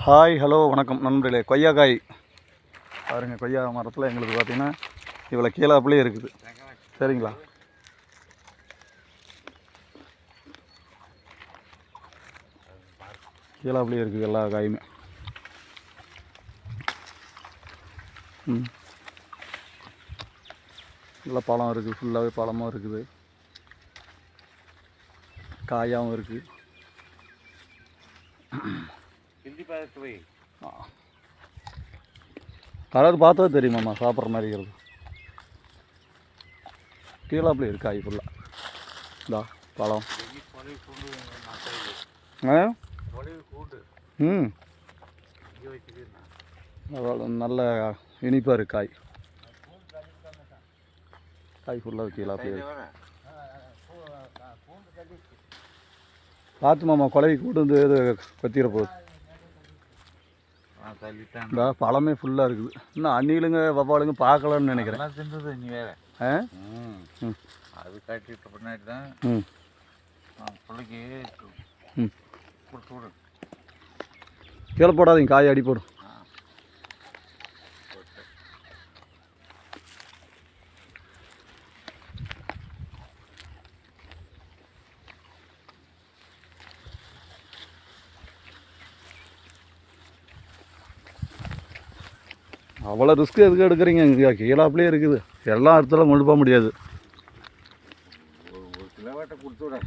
Hi hello வணக்கம் நண்பர்களே. கொய்யாக்காய் பாருங்கள். கொய்யா மரத்தில் எங்களுக்கு பார்த்திங்கன்னா இவ்வளோ கீழாப்புலேயே இருக்குது. சரிங்களா? கீழாப்புலேயே இருக்குது எல்லா காயுமே. நல்லா பழம் இருக்குது, ஃபுல்லாகவே பழமும் இருக்குது, காயாகவும் இருக்குது. கலர் பார்த்தா தெரியுமாம்மா, சாப்பிட்ற மாதிரி இருக்கிறது. கீழாப்புல இருக்கு காய் ஃபுல்லாக. இந்தா பழம். நல்ல இனிப்பாக இருக்குது காய். காய் ஃபுல்லாக கீழாப்புல இருக்கு. பார்த்து மாமா, கொலை கூட்டு வந்து இது கொத்திர போகுது. இந்த பழமே ஃபுல்லாக இருக்குது. இன்னும் அண்ணிலுங்க வவ்வாலுங்க பார்க்கலான்னு நினைக்கிறேன். அது காட்டிட்டு பின்னாடி தான் பிள்ளைக்கு கொடுத்து விடு. கீழே போடாதீங்க, காய் அடி போடும். அவ்வளோ ரிஸ்க்கு எதுக்கு எடுக்கிறீங்க? இங்கே கீழாப்புலேயே இருக்குது. எல்லா இடத்துல கொண்டு போக முடியாது. ஒரு கிலோவாட்டை கொடுத்து விட.